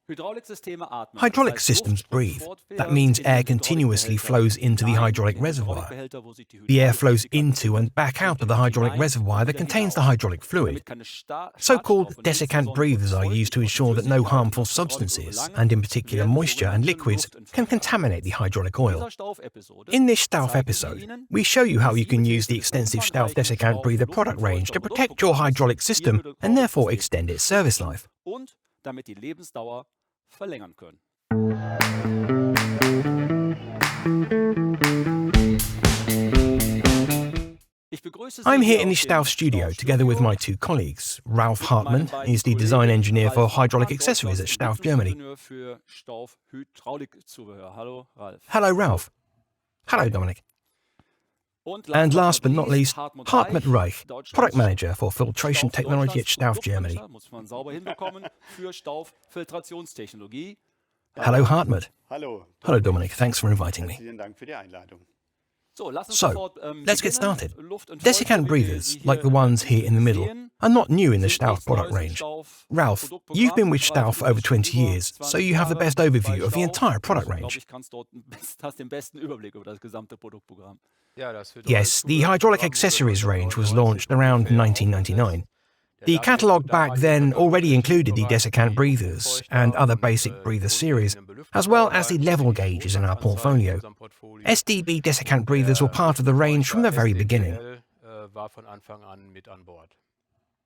Hydraulic systems breathe. That means air continuously flows into the hydraulic reservoir. The air flows into and back out of the hydraulic reservoir that contains the hydraulic fluid. So-called desiccant breathers are used to ensure that no harmful substances, and in particular moisture and liquids, can contaminate the hydraulic oil. In this STAUFF episode, we show you how you can use the extensive STAUFF Desiccant Breather product range to protect your hydraulic system and therefore extend its service life. I'm here in the STAUFF studio together with my two colleagues. Ralf Hartmann is the design engineer for hydraulic accessories at STAUFF Germany. Hello, Ralf. Hello, Dominic. And last but not least, Hartmut Reich, product manager for filtration technology at STAUFF Germany. Hello, Hartmut. Hello, Dominic. Thanks for inviting me. So, let's get started. Desiccant breathers, like the ones here in the middle, are not new in the STAUFF product range. Ralf, you've been with STAUFF for over 20 years, so you have the best overview of the entire product range. Yes, the hydraulic accessories range was launched around 1999. The catalogue back then already included the desiccant breathers and other basic breather series, as well as the level gauges in our portfolio. SDB desiccant breathers were part of the range from the very beginning.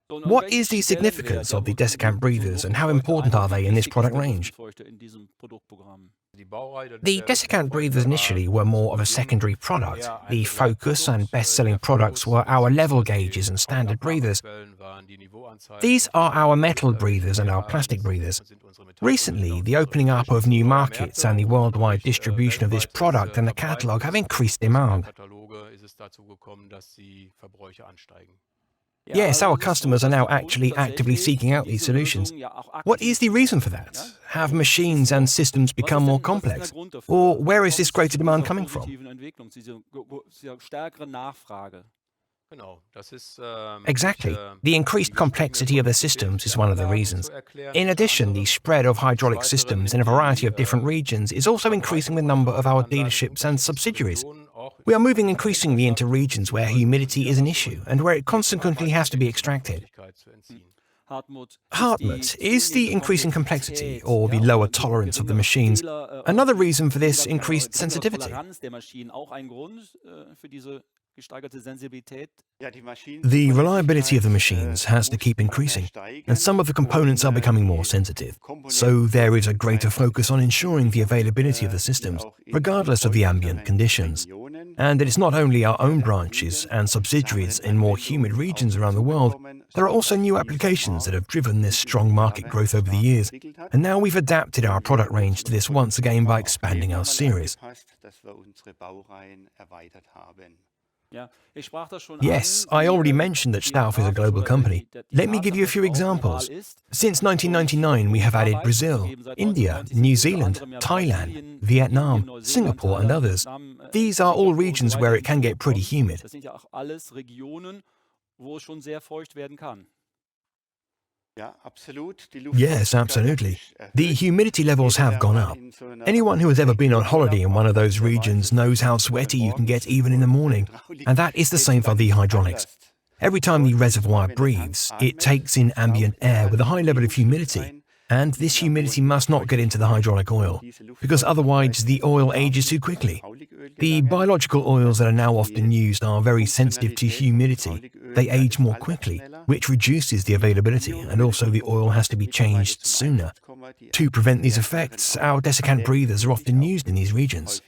What is the significance of the desiccant breathers and how important are they in this product range? The desiccant breathers initially were more of a secondary product. The focus and best-selling products were our level gauges and standard breathers. These are our metal breathers and our plastic breathers. Recently, the opening up of new markets and the worldwide distribution of this product and the catalogue have increased demand. Yes, our customers are now actually actively seeking out these solutions. What is the reason for that? Have machines and systems become more complex? Or where is this greater demand coming from? Exactly. The increased complexity of the systems is one of the reasons. In addition, the spread of hydraulic systems in a variety of different regions is also increasing the number of our dealerships and subsidiaries. We are moving increasingly into regions where humidity is an issue and where it consequently has to be extracted. Hartmut, is the increasing complexity or the lower tolerance of the machines another reason for this increased sensitivity? The reliability of the machines has to keep increasing, and some of the components are becoming more sensitive. So there is a greater focus on ensuring the availability of the systems, regardless of the ambient conditions. And it is not only our own branches and subsidiaries in more humid regions around the world, there are also new applications that have driven this strong market growth over the years, and now we've adapted our product range to this once again by expanding our series. Yes, I already mentioned that STAUFF is a global company. Let me give you a few examples. Since 1999, we have added Brazil, India, New Zealand, Thailand, Vietnam, Singapore, and others. These are all regions where it can get pretty humid. Yes, absolutely. The humidity levels have gone up. Anyone who has ever been on holiday in one of those regions knows how sweaty you can get even in the morning, and that is the same for the hydraulics. Every time the reservoir breathes, it takes in ambient air with a high level of humidity, and this humidity must not get into the hydraulic oil, because otherwise the oil ages too quickly. The biological oils that are now often used are very sensitive to humidity. They age more quickly, which reduces the availability, and also the oil has to be changed sooner. To prevent these effects, our desiccant breathers are often used in these regions.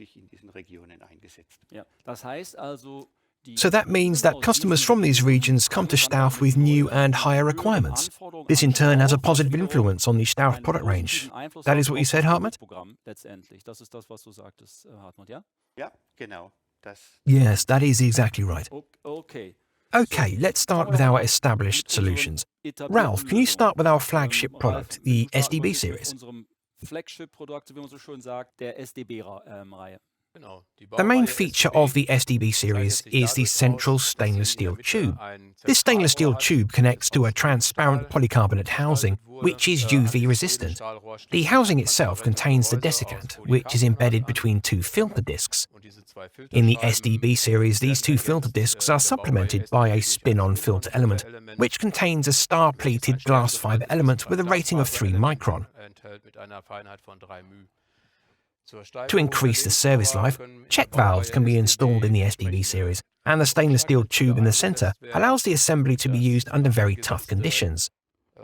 So that means that customers from these regions come to STAUFF with new and higher requirements. This in turn has a positive influence on the STAUFF product range. That is what you said, Hartmut? Yes, that is exactly right. Okay, let's start with our established solutions. Ralf, can you start with our flagship product, the SDB series? The main feature of the STB series is the central stainless steel tube. This stainless steel tube connects to a transparent polycarbonate housing, which is UV resistant. The housing itself contains the desiccant, which is embedded between two filter discs. In the STB series, these two filter discs are supplemented by a spin-on filter element, which contains a star-pleated glass fiber element with a rating of 3 micron. To increase the service life, check valves can be installed in the STB series, and the stainless steel tube in the center allows the assembly to be used under very tough conditions.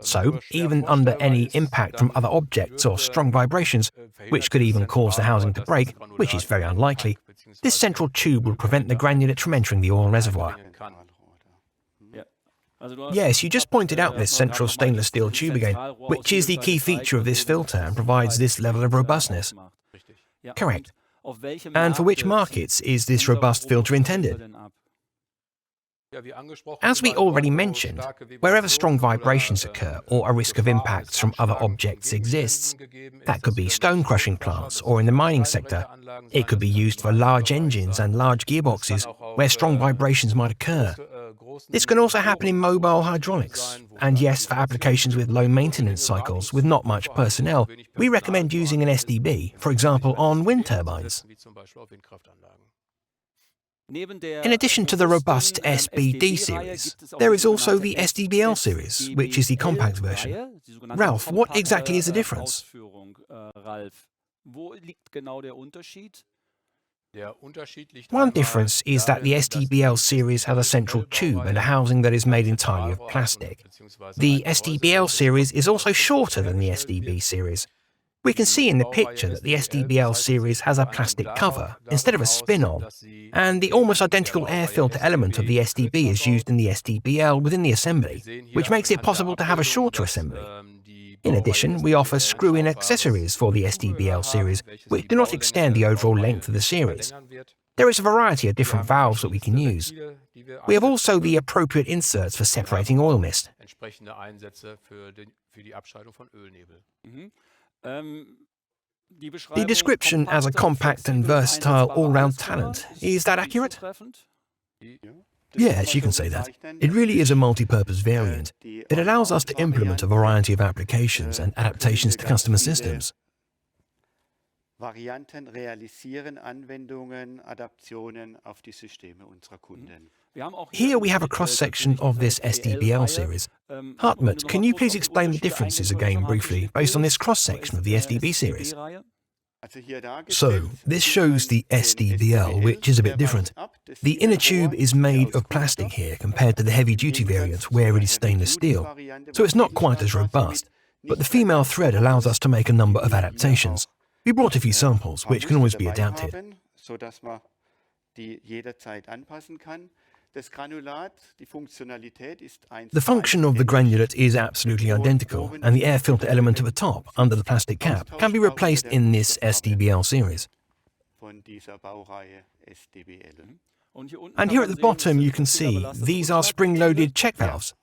So, even under any impact from other objects or strong vibrations, which could even cause the housing to break, which is very unlikely, this central tube will prevent the granulate from entering the oil reservoir. Yes, you just pointed out this central stainless steel tube again, which is the key feature of this filter and provides this level of robustness. Correct. And for which markets is this robust filter intended? As we already mentioned, wherever strong vibrations occur or a risk of impacts from other objects exists, that could be stone crushing plants or in the mining sector. It could be used for large engines and large gearboxes where strong vibrations might occur. This can also happen in mobile hydraulics. And yes, for applications with low maintenance cycles with not much personnel, we recommend using an STB, for example on wind turbines. In addition to the robust SBD series, there is also the STBL series, which is the compact version. Ralph, what exactly is the difference? One difference is that the STBL series has a central tube and a housing that is made entirely of plastic. The STBL series is also shorter than the STB series. We can see in the picture that the STBL series has a plastic cover instead of a spin-on, and the almost identical air filter element of the STB is used in the STBL within the assembly, which makes it possible to have a shorter assembly. In addition, we offer screw-in accessories for the STBL series, which do not extend the overall length of the series. There is a variety of different valves that we can use. We have also the appropriate inserts for separating oil mist. The description as a compact and versatile all-round talent, is that accurate? Yes, you can say that. It really is a multi-purpose variant. It allows us to implement a variety of applications and adaptations to customer systems. Here we have a cross-section of this STBL series. Hartmut, can you please explain the differences again briefly based on this cross-section of the STB series? So, this shows the STBL, which is a bit different. The inner tube is made of plastic here compared to the heavy-duty variant where it is stainless steel, so it's not quite as robust, but the female thread allows us to make a number of adaptations. We brought a few samples, which can always be adapted. The function of the granulate is absolutely identical, and the air filter element at the top, under the plastic cap, can be replaced in this STBL series. And here at the bottom you can see, these are spring-loaded check valves.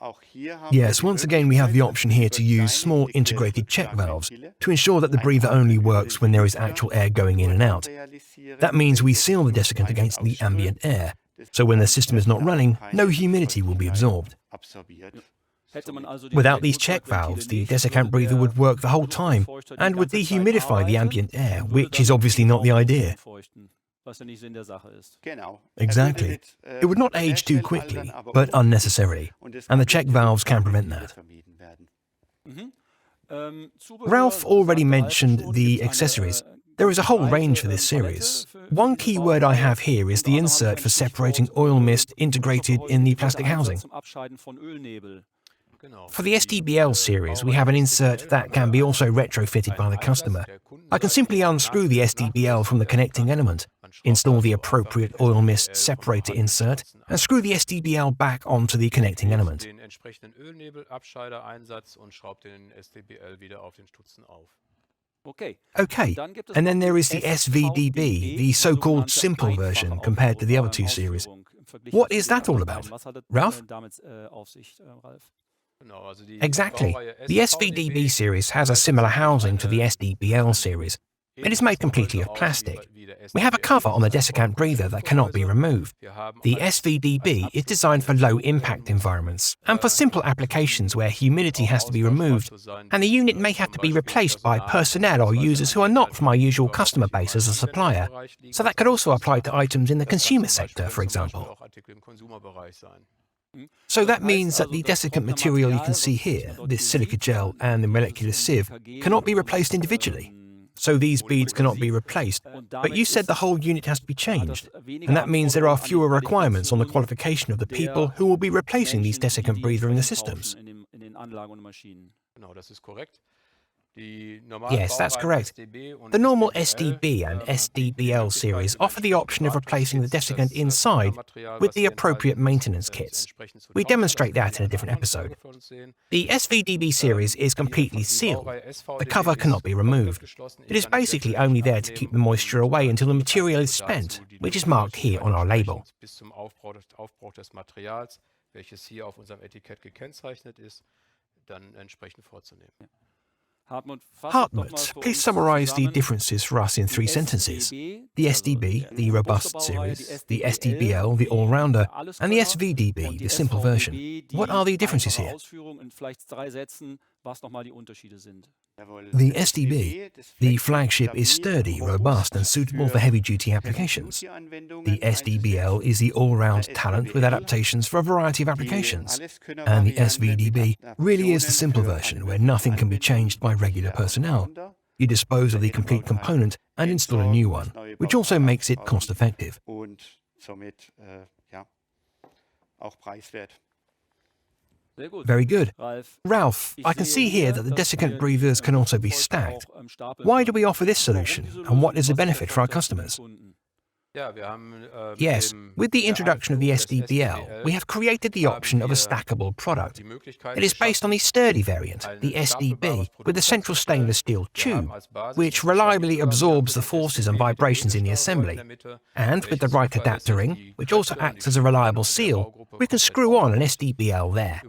Yes, once again we have the option here to use small integrated check valves to ensure that the breather only works when there is actual air going in and out. That means we seal the desiccant against the ambient air, so when the system is not running, no humidity will be absorbed. Without these check valves, the desiccant breather would work the whole time and would dehumidify the ambient air, which is obviously not the idea. Exactly. It would not age too quickly, but unnecessarily, and the check valves can prevent that. Ralph already mentioned the accessories. There is a whole range for this series. One key word I have here is the insert for separating oil mist integrated in the plastic housing. For the STBL series, we have an insert that can be also retrofitted by the customer. I can simply unscrew the STBL from the connecting element, install the appropriate oil mist separator insert, and screw the STBL back onto the connecting element. Okay, and then there is the SVDB, the so-called simple version compared to the other two series. What is that all about? Ralph? Exactly. The SVDB series has a similar housing to the STBL series. It is made completely of plastic. We have a cover on the desiccant breather that cannot be removed. The SVDB is designed for low-impact environments and for simple applications where humidity has to be removed, and the unit may have to be replaced by personnel or users who are not from our usual customer base as a supplier. So that could also apply to items in the consumer sector, for example. So that means that the desiccant material you can see here, this silica gel and the molecular sieve, cannot be replaced individually. So these beads cannot be replaced, but you said the whole unit has to be changed, and that means there are fewer requirements on the qualification of the people who will be replacing these desiccant breather in the systems. Yes, that's correct. The normal SDB and SDBL series offer the option of replacing the desiccant inside with the appropriate maintenance kits. We demonstrate that in a different episode. The SVDB series is completely sealed. The cover cannot be removed. It is basically only there to keep the moisture away until the material is spent, which is marked here on our label. Hartmut, please summarize the differences for us in 3 sentences. The SDB, the robust series, the SDBL, the all-rounder, and the SVDB, the simple version. What are the differences here? The SDB, the flagship, is sturdy, robust, and suitable for heavy-duty applications. The SDBL is the all-round talent with adaptations for a variety of applications. And the SVDB really is the simple version, where nothing can be changed by regular personnel. You dispose of the complete component and install a new one, which also makes it cost-effective. Very good. Ralph, I can see here that the desiccant breathers can also be stacked. Why do we offer this solution, and what is the benefit for our customers? Yes, with the introduction of the SDBL, we have created the option of a stackable product. It is based on the sturdy variant, the SDB, with a central stainless steel tube, which reliably absorbs the forces and vibrations in the assembly. And with the right adapter ring, which also acts as a reliable seal, we can screw on an SDBL there.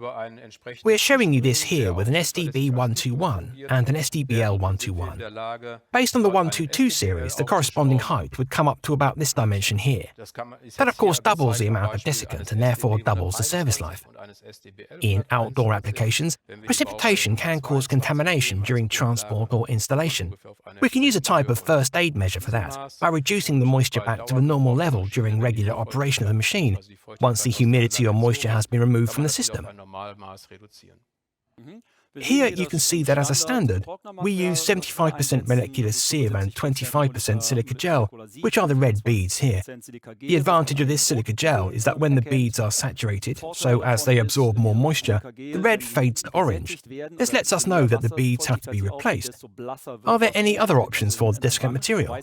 We're showing you this here with an SDB 121 and an SDBL 121. Based on the 122 series, the corresponding height would come up to about this dimension here. That of course doubles the amount of desiccant and therefore doubles the service life. In outdoor applications, precipitation can cause contamination during transport or installation. We can use a type of first aid measure for that, by reducing the moisture back to a normal level during regular operation of the machine, once the humidity or moisture has been removed from the system. Here you can see that as a standard, we use 75% molecular sieve and 25% silica gel, which are the red beads here. The advantage of this silica gel is that when the beads are saturated, so as they absorb more moisture, the red fades to orange. This lets us know that the beads have to be replaced. Are there any other options for the desiccant material?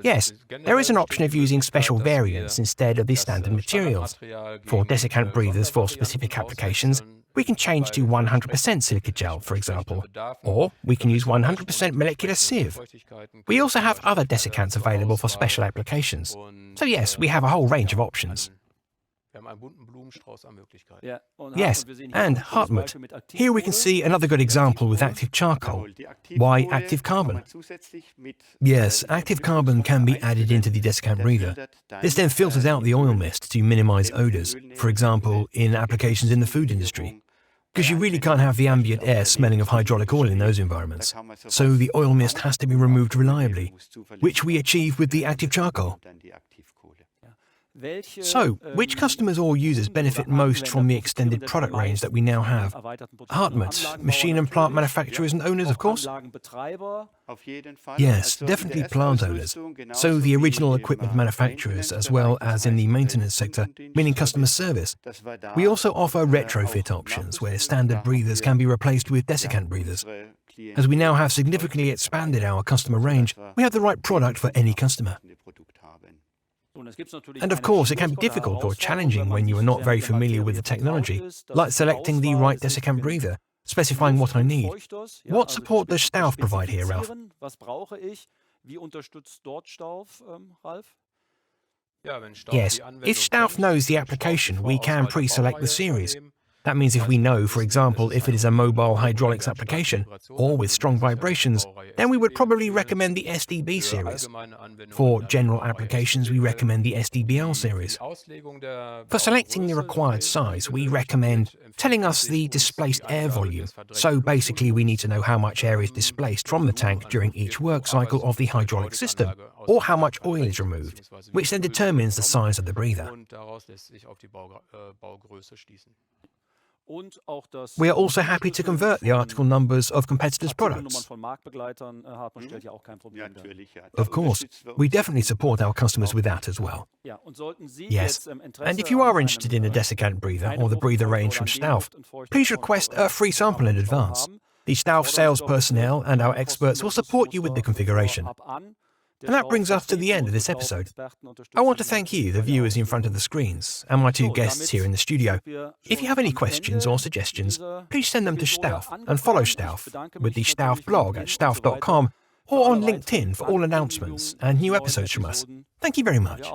Yes, there is an option of using special variants instead of the standard materials. For desiccant breathers for specific applications, we can change to 100% silica gel, for example, or we can use 100% molecular sieve. We also have other desiccants available for special applications. So yes, we have a whole range of options. Yes, and Hartmut. Here we can see another good example with active charcoal. Why active carbon? Yes, active carbon can be added into the desiccant breather. This then filters out the oil mist to minimize odors, for example, in applications in the food industry. Because you really can't have the ambient air smelling of hydraulic oil in those environments. So the oil mist has to be removed reliably, which we achieve with the active charcoal. So, which customers or users benefit most from the extended product range that we now have? Hartmut, machine and plant manufacturers and owners, of course? Yes, definitely plant owners. So the original equipment manufacturers, as well as in the maintenance sector, meaning customer service. We also offer retrofit options, where standard breathers can be replaced with desiccant breathers. As we now have significantly expanded our customer range, we have the right product for any customer. And of course, it can be difficult or challenging when you are not very familiar with the technology, like selecting the right desiccant breather, specifying what I need. What support does STAUFF provide here, Ralph? Yes, if STAUFF knows the application, we can pre-select the series. That means if we know, for example, if it is a mobile hydraulics application, or with strong vibrations, then we would probably recommend the SDB series. For general applications, we recommend the SDBL series. For selecting the required size, we recommend telling us the displaced air volume. So basically, we need to know how much air is displaced from the tank during each work cycle of the hydraulic system, or how much oil is removed, which then determines the size of the breather. We are also happy to convert the article numbers of competitors' products. Of course, we definitely support our customers with that as well. Yes, and if you are interested in a desiccant breather or the breather range from STAUFF, please request a free sample in advance. The STAUFF sales personnel and our experts will support you with the configuration. And that brings us to the end of this episode. I want to thank you, the viewers in front of the screens, and my two guests here in the studio. If you have any questions or suggestions, please send them to STAUFF and follow STAUFF with the STAUFF blog at stauff.com or on LinkedIn for all announcements and new episodes from us. Thank you very much.